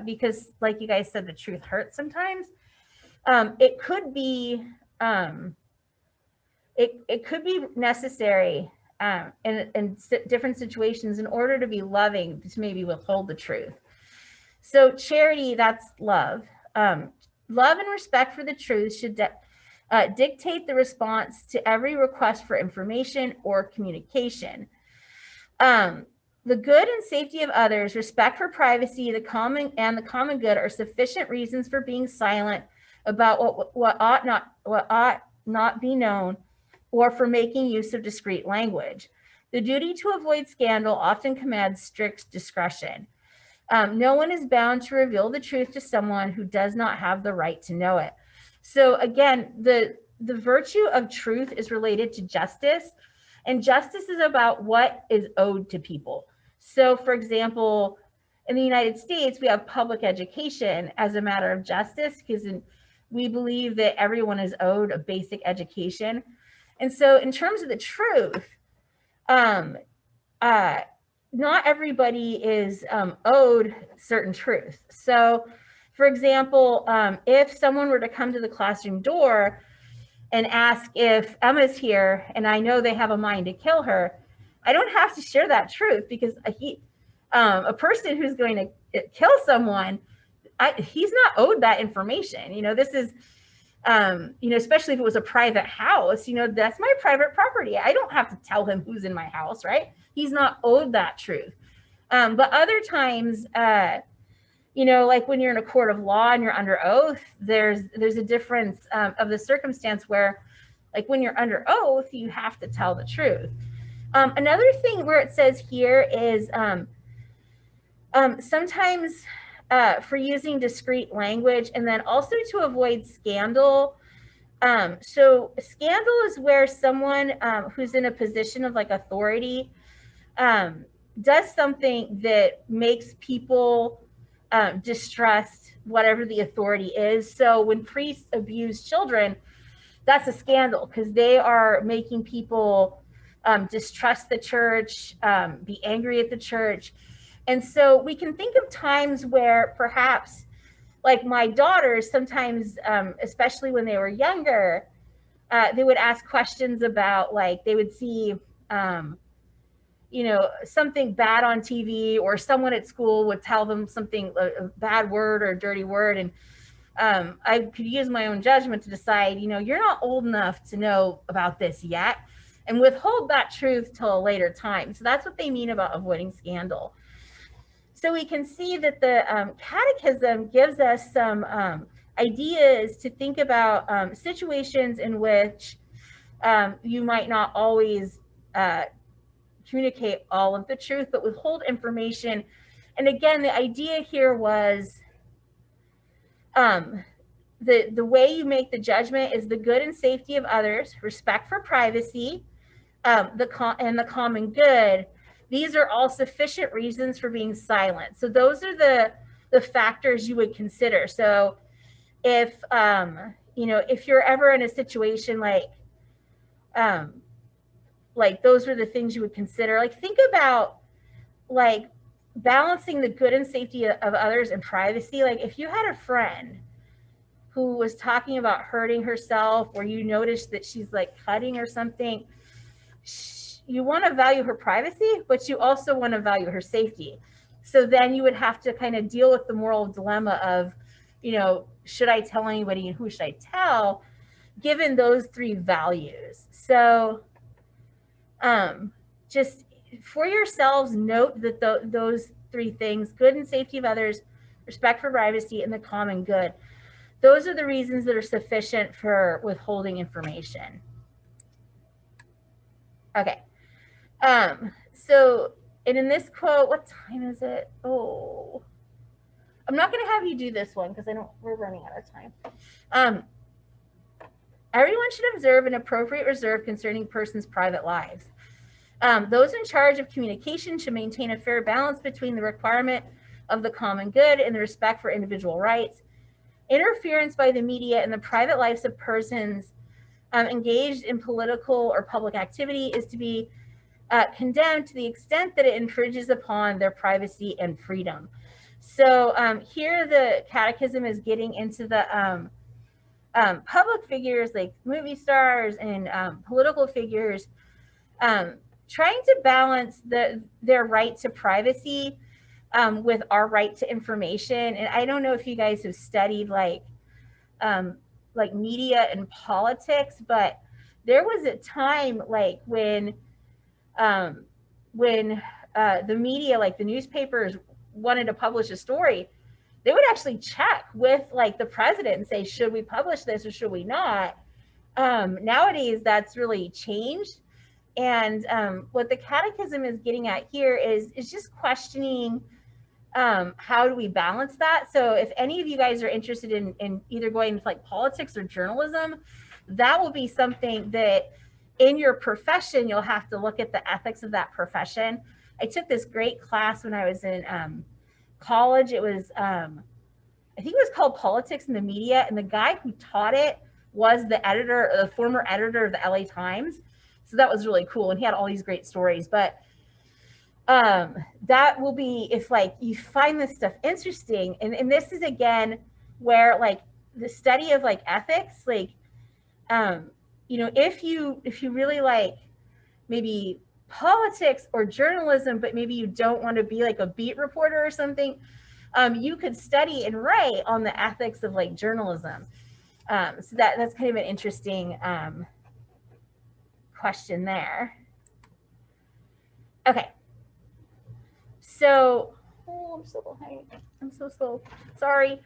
because like you guys said, the truth hurts sometimes. It could be necessary in different situations in order to be loving, to maybe withhold the truth. So charity, that's love. Love and respect for the truth should dictate the response to every request for information or communication. The good and safety of others, respect for privacy, the common good are sufficient reasons for being silent about what ought not be known, or for making use of discreet language. The duty to avoid scandal often commands strict discretion. No one is bound to reveal the truth to someone who does not have the right to know it. So again, the virtue of truth is related to justice, and justice is about what is owed to people. So for example, in the United States, we have public education as a matter of justice, because we believe that everyone is owed a basic education. And so in terms of the truth, not everybody is owed certain truth. So for example, if someone were to come to the classroom door and ask if Emma's here and I know they have a mind to kill her, I don't have to share that truth, because a person who's going to kill someone, he's not owed that information. This is, especially if it was a private house, that's my private property. I don't have to tell him who's in my house, right? He's not owed that truth. But other times, like when you're in a court of law and you're under oath, there's a difference of the circumstance where, like when you're under oath, you have to tell the truth. Another thing where it says here is sometimes for using discreet language, and then also to avoid scandal. So scandal is where someone who's in a position of like authority does something that makes people distrust whatever the authority is. So when priests abuse children, that's a scandal, because they are making people distrust the church, be angry at the church. And so we can think of times where perhaps, like my daughters, sometimes, especially when they were younger, they would ask questions about, like, they would see, something bad on TV, or someone at school would tell them something, a bad word or a dirty word. And I could use my own judgment to decide, you're not old enough to know about this yet, and withhold that truth till a later time. So that's what they mean about avoiding scandal. So we can see that the Catechism gives us some ideas to think about situations in which you might not always communicate all of the truth, but withhold information. And again, the idea here was the way you make the judgment is the good and safety of others, respect for privacy, and the common good. These are all sufficient reasons for being silent. So those are the factors you would consider. So if if you're ever in a situation like those are the things you would consider. Like, think about like balancing the good and safety of others and privacy. Like if you had a friend who was talking about hurting herself, or you noticed that she's like cutting or something, you want to value her privacy, but you also want to value her safety. So then you would have to kind of deal with the moral dilemma of, should I tell anybody and who should I tell, given those three values. So just for yourselves, note that those three things, good and safety of others, respect for privacy, and the common good, those are the reasons that are sufficient for withholding information. Okay. So, and in this quote, what time is it? Oh, I'm not going to have you do this one because we're running out of time. Everyone should observe an appropriate reserve concerning persons' private lives. Those in charge of communication should maintain a fair balance between the requirement of the common good and the respect for individual rights. Interference by the media in the private lives of persons engaged in political or public activity is to be condemned to the extent that it infringes upon their privacy and freedom. So here the Catechism is getting into the public figures like movie stars and political figures. trying to balance their right to privacy with our right to information. And I don't know if you guys have studied like media and politics, but there was a time like when the media, like the newspapers, wanted to publish a story, they would actually check with like the president and say, should we publish this or should we not? Nowadays, that's really changed. And what the catechism is getting at here is just questioning how do we balance that. So if any of you guys are interested in either going into like politics or journalism, that will be something that in your profession, you'll have to look at the ethics of that profession. I took this great class when I was in college. It was, I think it was called Politics in the Media. And the guy who taught it was the former editor of the LA Times. So that was really cool. And he had all these great stories. But that will be, if like you find this stuff interesting, and this is again where like the study of like ethics, like if you really like maybe politics or journalism, but maybe you don't want to be like a beat reporter or something, you could study and write on the ethics of like journalism. So that's kind of an interesting question there. Okay. So, I'm so behind. I'm so slow. Sorry.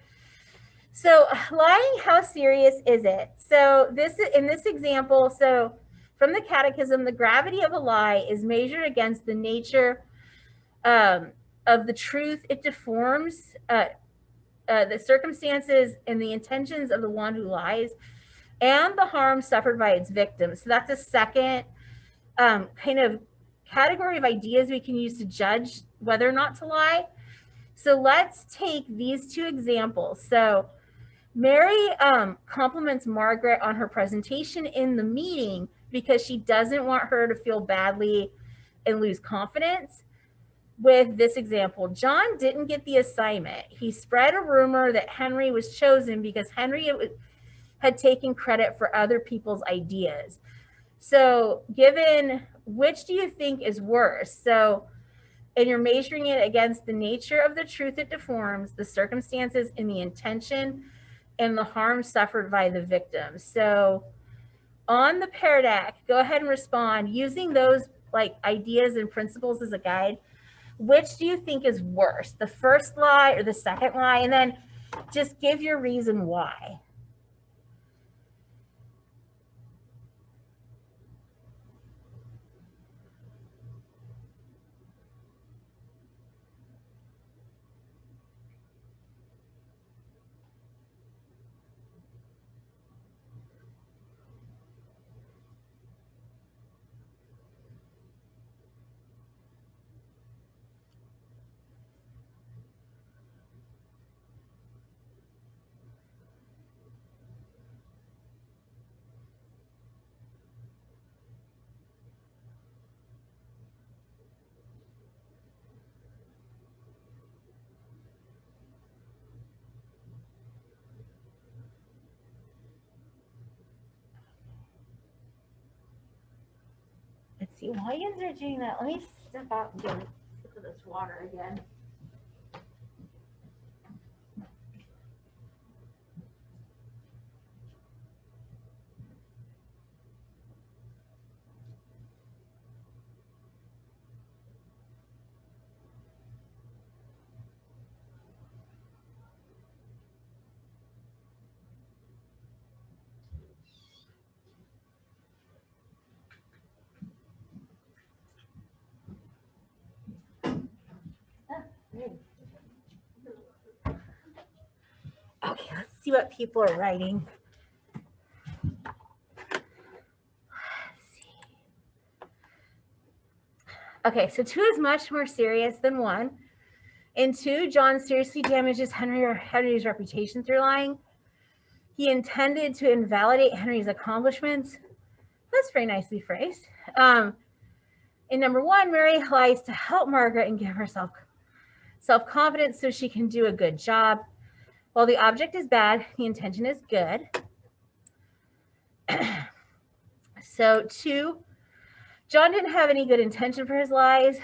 So, lying, how serious is it? So, in this example, so from the catechism, the gravity of a lie is measured against the nature of the truth it deforms, the circumstances and the intentions of the one who lies, and the harm suffered by its victim. So that's a second kind of category of ideas we can use to judge whether or not to lie. So let's take these two examples. So Mary compliments Margaret on her presentation in the meeting because she doesn't want her to feel badly and lose confidence. With this example, John didn't get the assignment. He spread a rumor that Henry was chosen because Henry had taken credit for other people's ideas. So given, which do you think is worse? So, and you're measuring it against the nature of the truth it deforms, the circumstances and the intention and the harm suffered by the victim. So on the Pear Deck, go ahead and respond using those like ideas and principles as a guide. Which do you think is worse, the first lie or the second lie? And then just give your reason why. Let's see, while you guys are doing that, let me step out and get a sip of this water again. Okay, let's see what people are writing. Okay, so 2 is much more serious than 1. In 2, John seriously damages Henry's reputation through lying. He intended to invalidate Henry's accomplishments. That's very nicely phrased. In number 1, Mary lies to help Margaret and give herself self-confidence so she can do a good job. While the object is bad, the intention is good. So 2, John didn't have any good intention for his lies.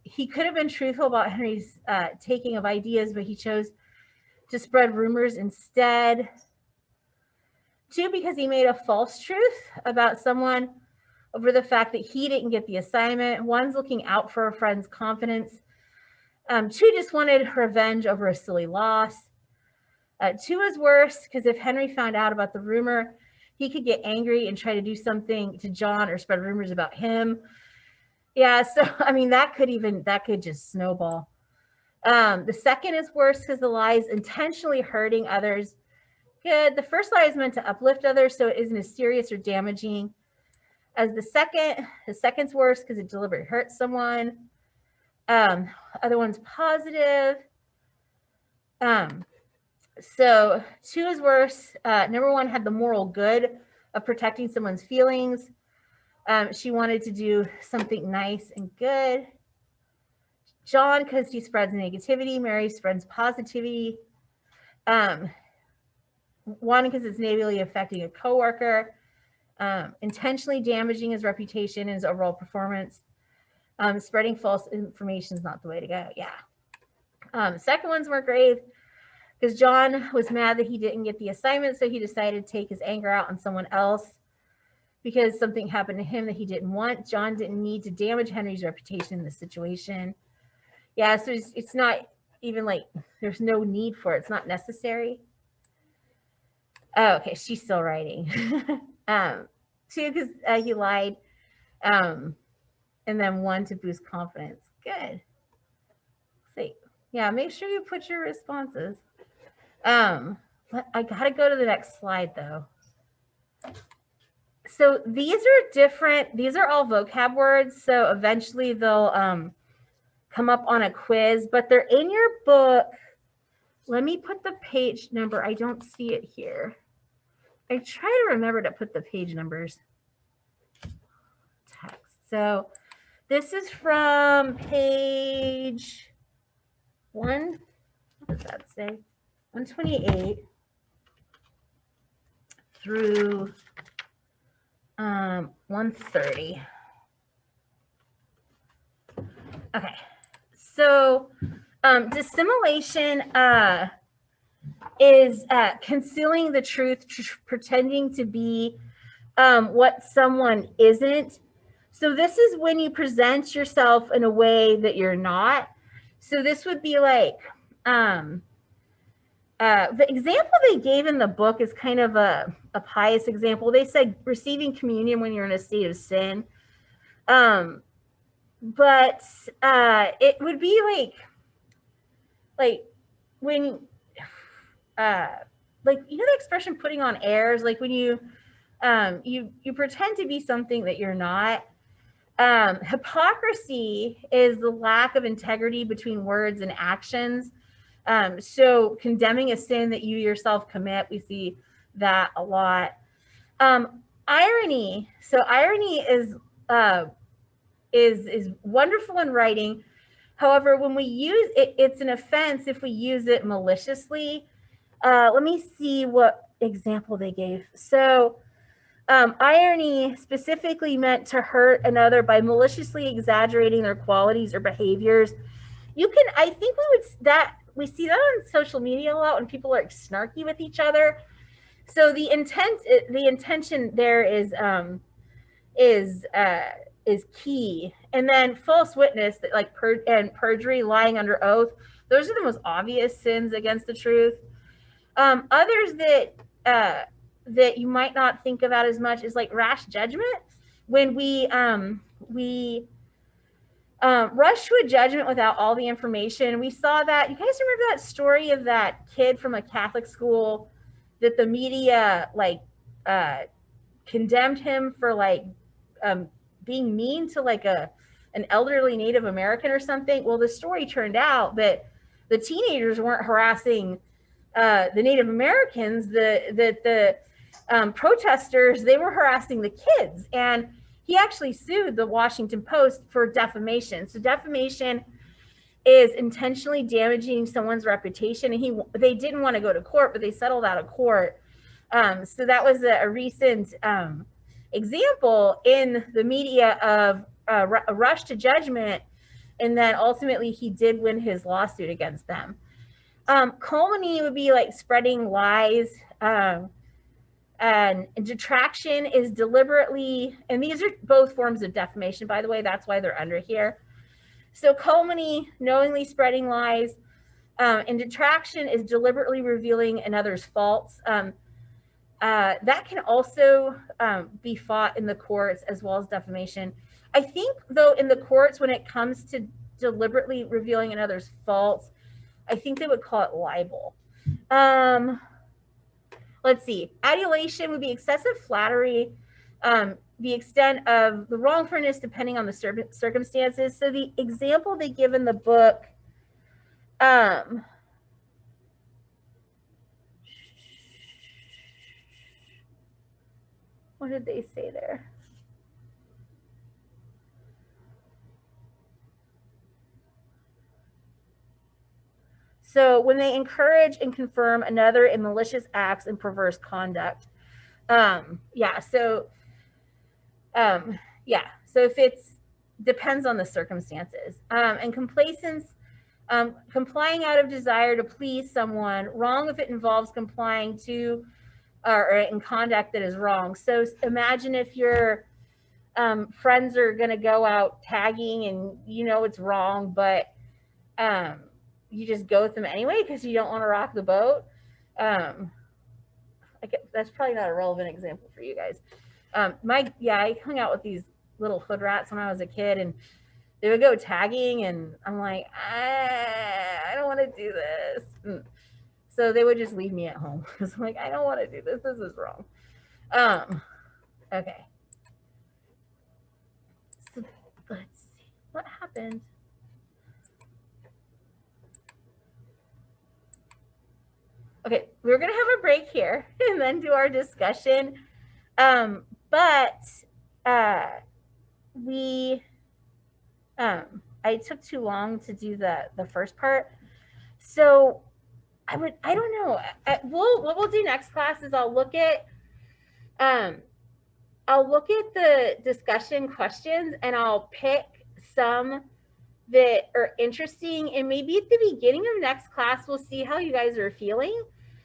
He could have been truthful about Henry's taking of ideas, but he chose to spread rumors instead. 2, because he made a false truth about someone over the fact that he didn't get the assignment. 1's looking out for a friend's confidence. 2 just wanted revenge over a silly loss. 2 is worse because if Henry found out about the rumor, he could get angry and try to do something to John or spread rumors about him. Yeah, so I mean that could just snowball. The 2nd is worse because the lie is intentionally hurting others. Good. The first lie is meant to uplift others, so it isn't as serious or damaging as the second. The second's worse because it deliberately hurts someone. Other one's positive. So 2 is worse. Number 1 had the moral good of protecting someone's feelings. She wanted to do something nice and good. John, because he spreads negativity. Mary spreads positivity. 1, because it's negatively affecting a coworker. Intentionally damaging his reputation and his overall performance. Spreading false information is not the way to go. Yeah. Second one's more grave because John was mad that he didn't get the assignment, so he decided to take his anger out on someone else because something happened to him that he didn't want. John didn't need to damage Henry's reputation in this situation. Yeah, so it's not even like there's no need for it. It's not necessary. Oh, okay, she's still writing. 2, because he lied. And then 1 to boost confidence. Good. See, yeah, make sure you put your responses. I gotta go to the next slide though. So these are different. These are all vocab words. So eventually they'll come up on a quiz, but they're in your book. Let me put the page number. I don't see it here. I try to remember to put the page numbers. Text. So this is from page 1. What does that say? 128 through 130. Okay. So dissimilation is concealing the truth, pretending to be what someone isn't. So this is when you present yourself in a way that you're not. So this would be like, the example they gave in the book is kind of a pious example. They said receiving communion when you're in a state of sin. But it would be like when, like, you know, the expression putting on airs, like when you pretend to be something that you're not. Hypocrisy is the lack of integrity between words and actions. So condemning a sin that you yourself commit, we see that a lot. Irony. So irony is wonderful in writing. However, when we use it, it's an offense if we use it maliciously. Let me see what example they gave. So irony specifically meant to hurt another by maliciously exaggerating their qualities or behaviors. You can, I think we see that on social media a lot when people are snarky with each other. So the intention there is key. And then false witness, like perjury, lying under oath. Those are the most obvious sins against the truth. Others that you might not think about as much is like rash judgment. When we rush to a judgment without all the information. We saw that. You guys remember that story of that kid from a Catholic school that the media condemned him for being mean to an elderly Native American or something? Well, the story turned out that the teenagers weren't harassing the Native Americans. The protesters, they were harassing the kids. And he actually sued the Washington Post for defamation. So defamation is intentionally damaging someone's reputation. And they didn't want to go to court, but they settled out of court. So that was a recent example in the media of a Rush to Judgment, and then ultimately he did win his lawsuit against them. Calumny would be like spreading lies, and detraction is deliberately, and these are both forms of defamation, by the way, that's why they're under here. So calumny, knowingly spreading lies, and detraction is deliberately revealing another's faults. That can also be fought in the courts as well as defamation. I think, though, in the courts, when it comes to deliberately revealing another's faults, I think they would call it libel. Let's see. Adulation would be excessive flattery, the extent of the wrongfulness depending on the circumstances. So the example they give in the book, what did they say there? So when they encourage and confirm another in malicious acts and perverse conduct. Yeah. So if it's depends on the circumstances. And complacence, complying out of desire to please someone, wrong if it involves complying to or in conduct that is wrong. So imagine if your friends are going to go out tagging and you know it's wrong, but you just go with them anyway because you don't want to rock the boat. That's probably not a relevant example for you guys. I hung out with these little hood rats when I was a kid, and they would go tagging, and I'm like, I don't want to do this. So they would just leave me at home because I'm like, I don't want to do this. This is wrong. Okay. So let's see what happened. Okay, we're going to have a break here and then do our discussion. I took too long to do the first part. So I don't know. What we'll do next class is I'll look at the discussion questions, and I'll pick some that are interesting, and maybe at the beginning of next class we'll see how you guys are feeling.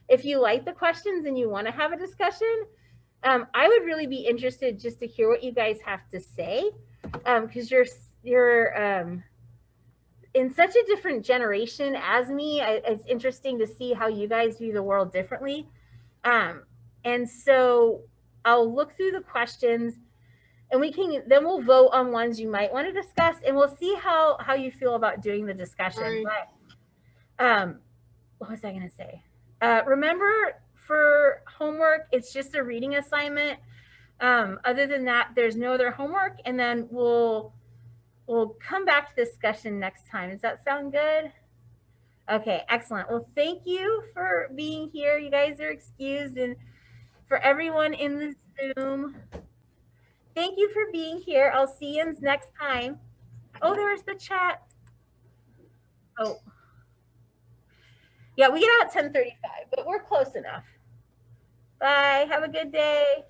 If you like the questions and you want to have a discussion, I would really be interested just to hear what you guys have to say, because you're in such a different generation as me. It's interesting to see how you guys view the world differently, and so I'll look through the questions, and then we'll vote on ones you might want to discuss, and we'll see how you feel about doing the discussion. But what was I going to say? Remember, for homework, it's just a reading assignment. Other than that, there's no other homework, and then we'll come back to discussion next time. Does that sound good? Okay, excellent. Well, thank you for being here. You guys are excused, and for everyone in the Zoom, thank you for being here. I'll see you next time. Oh, there's the chat. Oh. Yeah, we get out at 10:35, but we're close enough. Bye. Have a good day.